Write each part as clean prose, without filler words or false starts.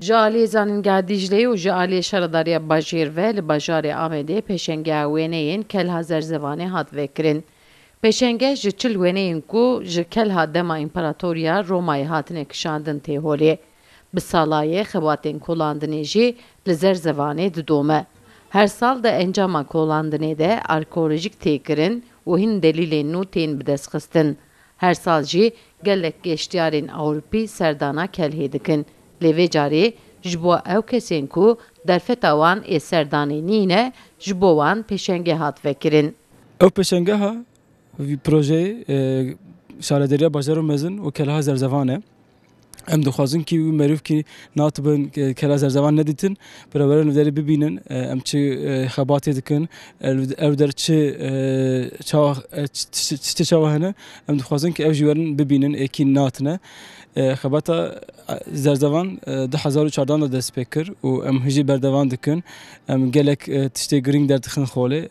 Ji aliyê zanîngeha Dîcleyê û ji aliyê Şaradariya Bajêr ve li bajarê Amedê pêşengeha wêneyên kelha zerzevanê hat vekirin. Pêşenge ji çil wêneyên ku ji kelha dema İmparatoriya Romayê hatine kişandin tê holê. Bi salayê xebatên kolandinê jî li zerzevanê didome. Her sal de encama kolandinê de arkeolojik têkirin û hin delîlên nû tên bidestxistin. Her sal jî gelek geştyarên Ewropî serdana kelhê dikin. Lê vê carê ji bo ew kesên ku derfeta wan ê serdanê nîne, ji bo wan pêşenge hat vekirin. Ew pêşengeha vî projeyê Şaradariya Bajaro Mezin û kelha zerzevan e. Em dixwazin ki wî merivkî natibin kelha zerzevan nedîtin, biraber ev derê bibînin, em çi xebatê dikin, ev der çi çawa hene, em dixwazin ki ev jî werin bibînin êkî natine. Xebata zerzevan 2014 da dest pê kir û em hijî berdevan dikin, em gelek tiştê girîng derdixin xolê.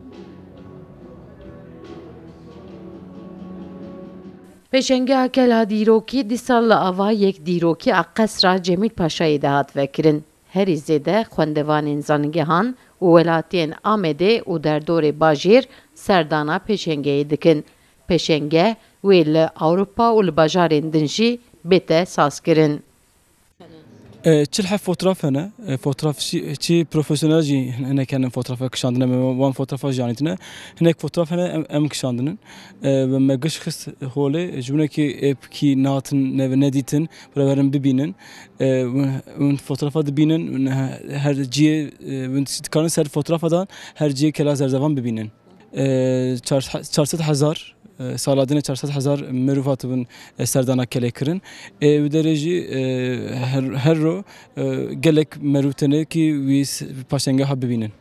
Pêşengeha kelha dîrokî dîsal li ava yek dîrokî a qesra Cemîl Paşayê de hat vekirin. Herî zêde xwendevanên zanîngehan û welatiyên Amedê û derdorê Bajêr serdana pêşengeyê dikin. Pêşenge wê li Ewropa û li bajarên din jî bête sazkirin. Çil hev fotoğraf hene, fotoğrafçı profesyonel jî hinek hene fotoğrafa kişandine, wan fotoğrafa jî anîtine, hinek fotoğraf hene em kişandinin. Me giş xist holê, ji winekî êpkî natin nedîtin, biraberin bibînin, win fotoğrafa dibînin, her ciyê, win dikarin ser fotoğrafa da her ciyê kelha zerzevan bibînin. 400,000 saladine 400,000 merûv hatibin serdana kelê kirin. Ev derê jî her ro gelek merûv tene ki wî paşengeha bibînin.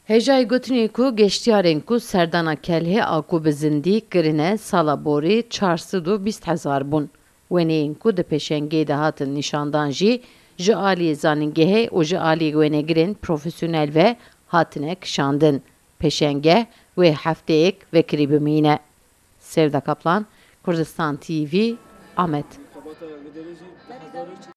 Hêjayê gotinê ku geştyarên ku serdana kelhê a ku bi zindî kirine sala borî 420,000 bûn. Wêneyên ku di pêşengeyê de hatin nîşandan jî ji aliyê zanîngehê û ji aliyê wênegirên profesyonel ve hatine kişandin. Pêşenge wê hefteyek vekirî bimîne. Sevda Kaplan, Kurdistan TV, Amed.